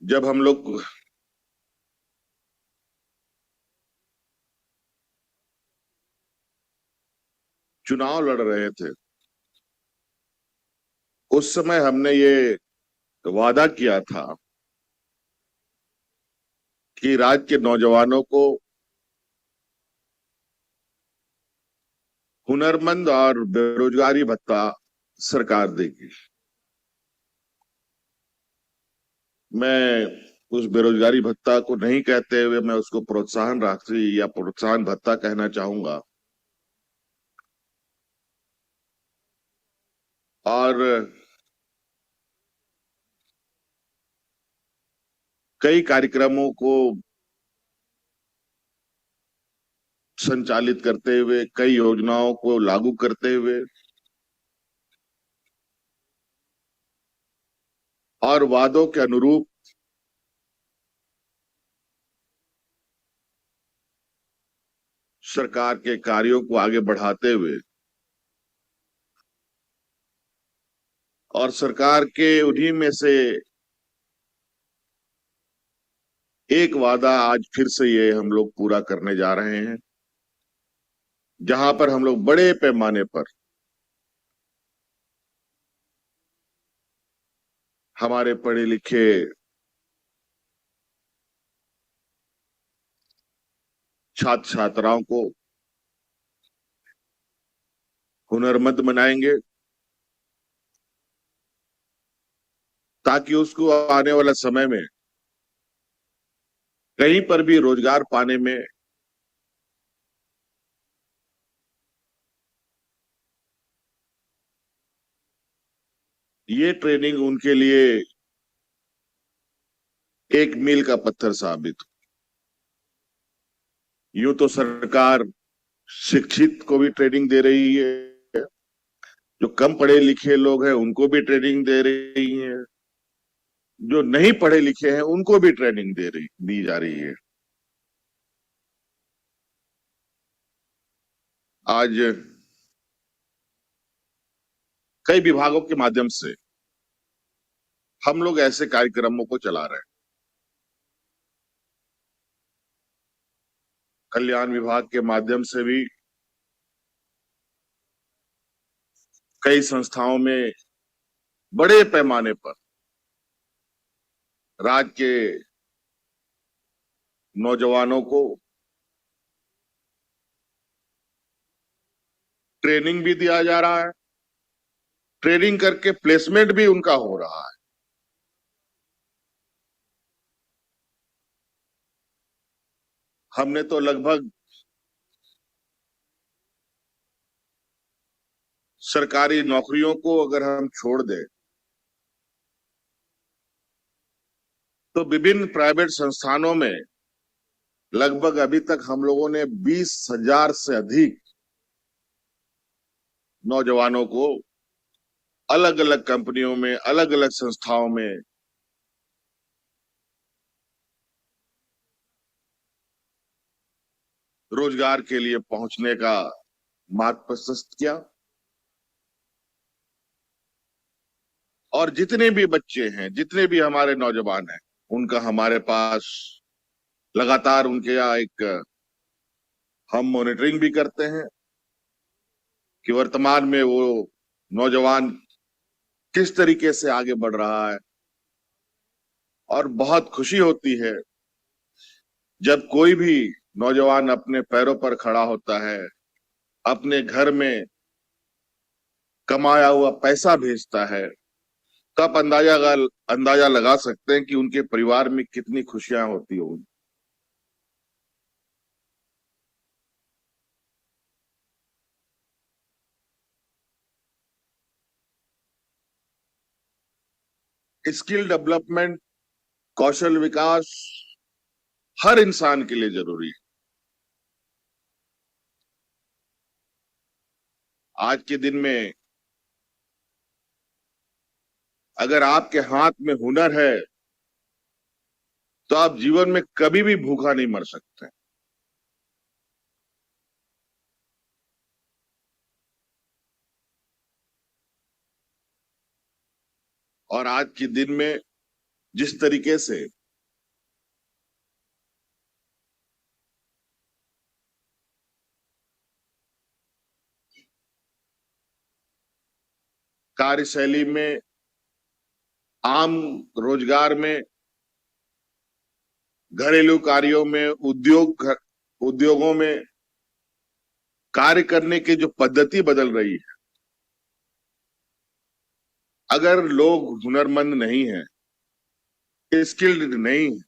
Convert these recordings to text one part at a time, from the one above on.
जब हम लोग चुनाव लड़ रहे थे उस समय हमने ये वादा किया था कि राज्य के नौजवानों को हुनरमंद और बेरोजगारी भत्ता सरकार देगी। मैं उस बेरोजगारी भत्ता को नहीं कहते हुए मैं उसको प्रोत्साहन राशि या प्रोत्साहन भत्ता कहना चाहूंगा। और कई कार्यक्रमों को संचालित करते हुए, कई योजनाओं को लागू करते हुए और वादों के अनुरूप सरकार के कार्यों को आगे बढ़ाते हुए और सरकार के उन्हीं में से एक वादा आज फिर से ये हम लोग पूरा करने जा रहे हैं, जहां पर हम लोग बड़े पैमाने पर हमारे पढ़े लिखे छात्र छात्राओं को हुनरमंद बनाएंगे, ताकि उसको आने वाला समय में कहीं पर भी रोजगार पाने में ये ट्रेनिंग उनके लिए एक मील का पत्थर साबित हो। यूं तो सरकार शिक्षित को भी ट्रेनिंग दे रही है, जो कम पढ़े लिखे लोग हैं उनको भी ट्रेनिंग दे रही है, जो नहीं पढ़े लिखे हैं उनको भी ट्रेनिंग दी जा रही है। आज कई विभागों के माध्यम से हम लोग ऐसे कार्यक्रमों को चला रहे हैं। कल्याण विभाग के माध्यम से भी कई संस्थाओं में बड़े पैमाने पर राज्य के नौजवानों को ट्रेनिंग भी दिया जा रहा है, ट्रेनिंग करके प्लेसमेंट भी उनका हो रहा है। हमने तो लगभग सरकारी नौकरियों को अगर हम छोड़ दें तो विभिन्न प्राइवेट संस्थानों में लगभग अभी तक हम लोगों ने 20,000 से अधिक नौजवानों को अलग अलग कंपनियों में, अलग अलग संस्थाओं में रोजगार के लिए पहुंचने का मार्ग प्रशस्त किया। और जितने भी बच्चे हैं, जितने भी हमारे नौजवान हैं, उनका हमारे पास लगातार उनके यहाँ एक हम मॉनिटरिंग भी करते हैं कि वर्तमान में वो नौजवान किस तरीके से आगे बढ़ रहा है। और बहुत खुशी होती है जब कोई भी नौजवान अपने पैरों पर खड़ा होता है, अपने घर में कमाया हुआ पैसा भेजता है, तो आप अंदाजा लगा सकते हैं कि उनके परिवार में कितनी खुशियां होती होंगी। स्किल डेवलपमेंट, कौशल विकास हर इंसान के लिए जरूरी है। आज के दिन में अगर आपके हाथ में हुनर है तो आप जीवन में कभी भी भूखा नहीं मर सकते। और आज के दिन में जिस तरीके से कार्यशैली में, आम रोजगार में, घरेलू कार्यों में, उद्योगों में कार्य करने की जो पद्धति बदल रही है, अगर लोग हुनरमंद नहीं है, स्किल्ड नहीं है,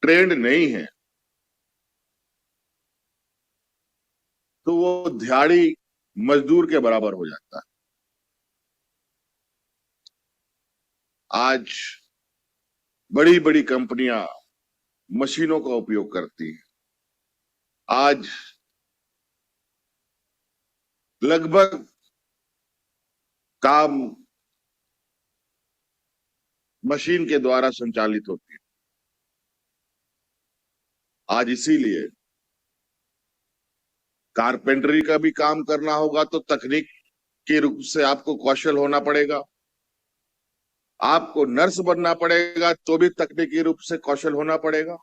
ट्रेंड नहीं है, तो वो दिहाड़ी मजदूर के बराबर हो जाता है। आज बड़ी बड़ी कंपनियां मशीनों का उपयोग करती हैं। आज लगभग काम मशीन के द्वारा संचालित होती है। आज इसीलिए कारपेंटरी का भी काम करना होगा तो तकनीक के रूप से आपको कौशल होना पड़ेगा। आपको नर्स बनना पड़ेगा तो भी तकनीकी रूप से कौशल होना पड़ेगा।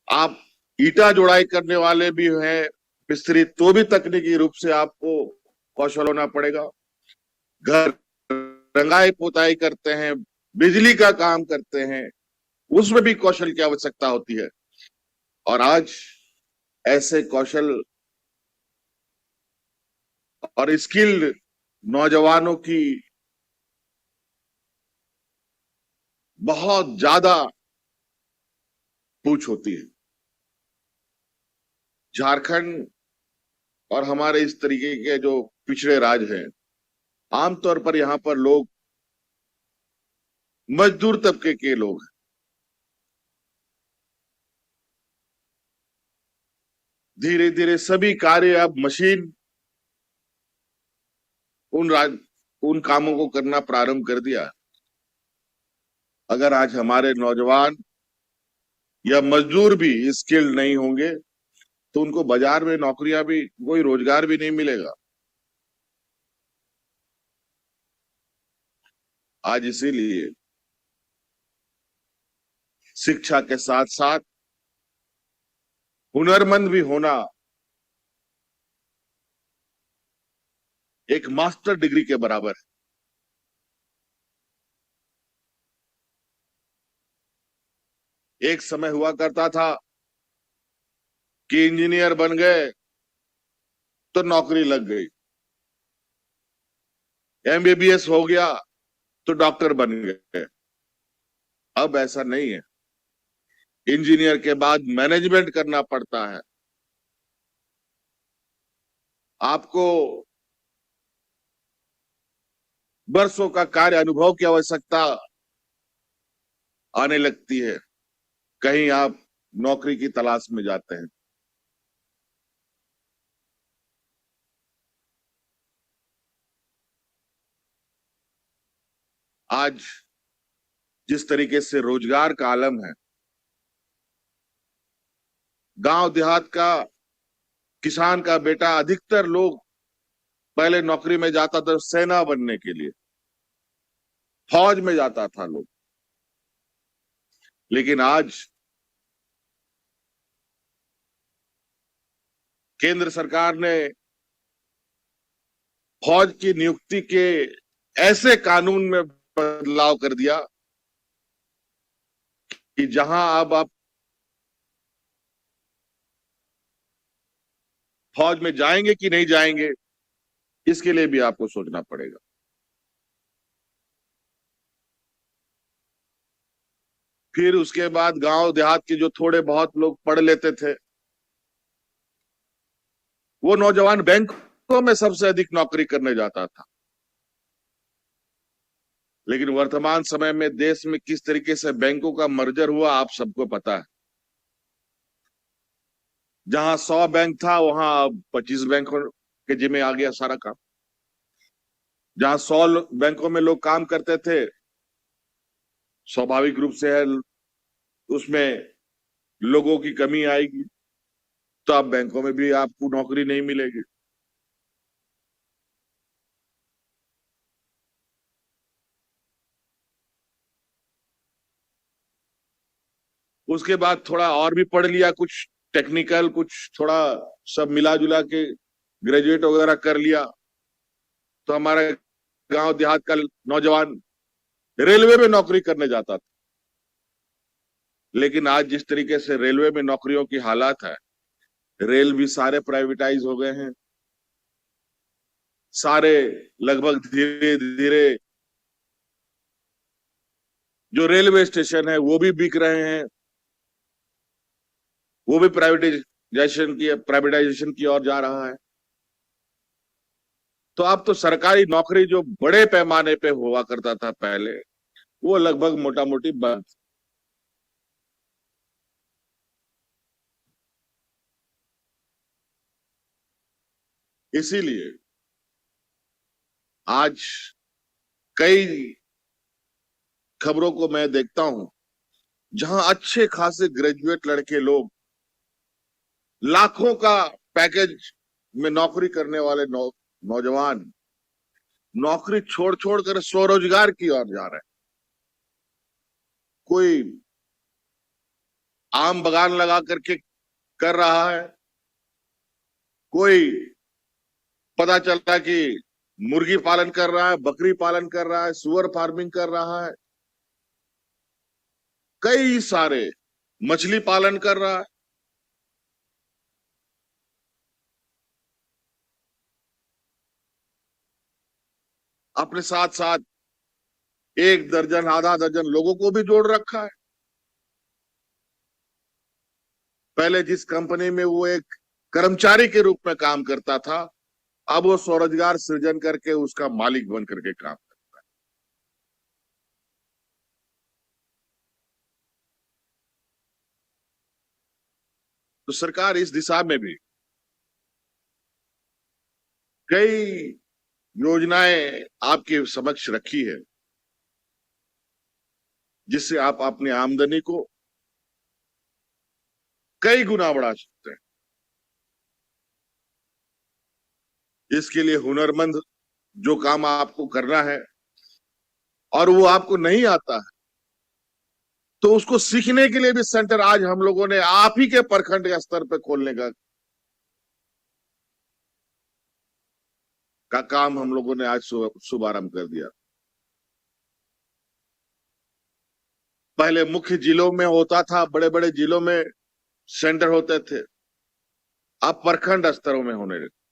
आप ईटा जोड़ाई करने वाले भी हैं मिस्त्री, तो भी तकनीकी रूप से आपको कौशल होना पड़ेगा। घर रंगाई पुताई करते हैं, बिजली का काम करते हैं, उसमें भी कौशल की आवश्यकता होती है। और आज ऐसे कौशल और स्किल्ड नौजवानों की बहुत ज्यादा पूछ होती है। झारखंड और हमारे इस तरीके के जो पिछड़े राज्य हैं, आमतौर पर यहाँ पर लोग मजदूर तबके के लोग हैं। धीरे धीरे सभी कार्य अब मशीन उन कामों को करना प्रारंभ कर दिया। अगर आज हमारे नौजवान या मजदूर भी स्किल्ड नहीं होंगे तो उनको बाजार में नौकरियां भी, कोई रोजगार भी नहीं मिलेगा। आज इसीलिए शिक्षा के साथ साथ हुनरमंद भी होना एक मास्टर डिग्री के बराबर है। एक समय हुआ करता था कि इंजीनियर बन गए तो नौकरी लग गई, एमबीबीएस हो गया तो डॉक्टर बन गए। अब ऐसा नहीं है। इंजीनियर के बाद मैनेजमेंट करना पड़ता है। आपको वर्षों का कार्य अनुभव की आवश्यकता आने लगती है। कहीं आप नौकरी की तलाश में जाते हैं। आज जिस तरीके से रोजगार का आलम है, गांव देहात का किसान का बेटा, अधिकतर लोग पहले नौकरी में जाता था सेना बनने के लिए, फौज में जाता था लोग। लेकिन आज केंद्र सरकार ने फौज की नियुक्ति के ऐसे कानून में बदलाव कर दिया कि जहां अब आप फौज में जाएंगे कि नहीं जाएंगे, इसके लिए भी आपको सोचना पड़ेगा। फिर उसके बाद गांव देहात के जो थोड़े बहुत लोग पढ़ लेते थे, वो नौजवान बैंकों में सबसे अधिक नौकरी करने जाता था। लेकिन वर्तमान समय में देश में किस तरीके से बैंकों का मर्जर हुआ, आप सबको पता है। जहां 100 बैंक था, वहां अब 25 बैंकों के जिम्मे आ गया सारा काम। जहां 100 बैंकों में लोग काम करते थे, स्वाभाविक रूप से है उसमें लोगों की कमी आएगी, तो अब बैंकों में भी आपको नौकरी नहीं मिलेगी। उसके बाद थोड़ा और भी पढ़ लिया, कुछ टेक्निकल, कुछ थोड़ा सब मिला जुला के ग्रेजुएट वगैरह कर लिया। तो हमारा गांव देहात का नौजवान रेलवे में नौकरी करने जाता था। लेकिन आज जिस तरीके से रेलवे में नौकरियों की हालात है, रेल भी सारे प्राइवेटाइज हो गए हैं, सारे लगभग धीरे धीरे जो रेलवे स्टेशन है वो भी बिक रहे हैं, वो भी प्राइवेटाइजेशन की ओर जा रहा है। तो अब तो सरकारी नौकरी जो बड़े पैमाने पे हुआ करता था पहले, वो लगभग मोटा मोटी बंद। इसीलिए आज कई खबरों को मैं देखता हूं जहां अच्छे खासे ग्रेजुएट लड़के लोग लाखों का पैकेज में नौकरी करने वाले नौजवान नौकरी छोड़ छोड़ कर स्वरोजगार की ओर जा रहे हैं। कोई आम बागान लगा करके कर रहा है, कोई पता चलता कि मुर्गी पालन कर रहा है, बकरी पालन कर रहा है, सुअर फार्मिंग कर रहा है, कई सारे मछली पालन कर रहा है। अपने साथ साथ एक दर्जन आधा दर्जन लोगों को भी जोड़ रखा है। पहले जिस कंपनी में वो एक कर्मचारी के रूप में काम करता था, अब वो स्वरोजगार सृजन करके उसका मालिक बन करके काम करता है। तो सरकार इस दिशा में भी कई योजनाएं आपके समक्ष रखी है, जिससे आप अपनी आमदनी को कई गुना बढ़ा सकते हैं। इसके लिए हुनरमंद जो काम आपको करना है और वो आपको नहीं आता है, तो उसको सीखने के लिए भी सेंटर आज हम लोगों ने आप ही के प्रखंड के स्तर पर खोलने का काम हम लोगों ने आज शुभारंभ कर दिया। पहले मुख्य जिलों में होता था, बड़े बड़े जिलों में सेंटर होते थे, अब प्रखंड स्तरों में होने लगे।